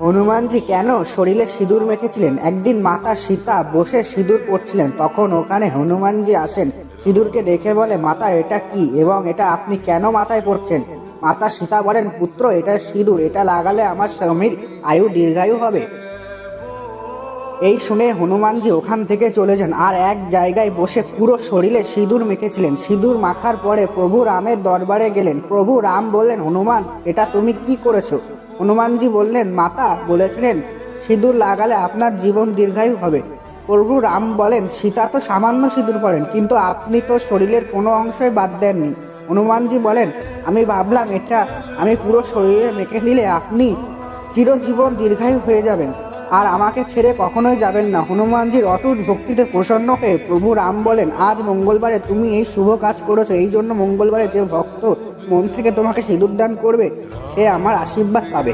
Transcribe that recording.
হনুমানজি কেন শরীরে সিঁদুর মেখেছিলেন? একদিন মাতা সীতা বসে সিঁদুর পরছিলেন, তখন ওখানে হনুমানজি আসেন। সিঁদুরকে দেখে বলে, মাতা এটা কি এবং এটা আপনি কেন মাথায় পড়ছেন? মাতা সীতা বলেন, পুত্র এটা সিঁদুর, এটা লাগালে আমার স্বামীর আয়ু দীর্ঘায়ু হবে। এই শুনে হনুমানজি ওখান থেকে চলে যান আর এক জায়গায় বসে পুরো শরীরে সিঁদুর মেখেছিলেন। সিঁদুর মাখার পরে প্রভু রামের দরবারে গেলেন। প্রভু রাম বললেন, হনুমান এটা তুমি কি করেছো? হনুমানজি বললেন, মাতা বলেছিলেন সিঁদুর লাগালে আপনার জীবন দীর্ঘায়ু হবে। প্রভু রাম বলেন, সীতা তো সামান্য সিঁদুর পরেন, কিন্তু আপনি তো শরীরের কোনো অংশই বাদ দেননি। হনুমানজি বলেন, আমি ভাবলাম এটা আমি পুরো শরীরে মেখে দিলে আপনি চিরজীবন দীর্ঘায়ু হয়ে যাবেন আর আমাকে ছেড়ে কখনোই যাবেন না। হনুমানজির অটুট ভক্তিতে প্রসন্ন হয়ে প্রভু রাম বলেন, আজ মঙ্গলবারে তুমি এই শুভ কাজ করেছো, এই জন্য মঙ্গলবারে যে ভক্ত মন থেকে তোমাকে সিঁদুর দান করবে সে আমার আশীর্বাদ পাবে।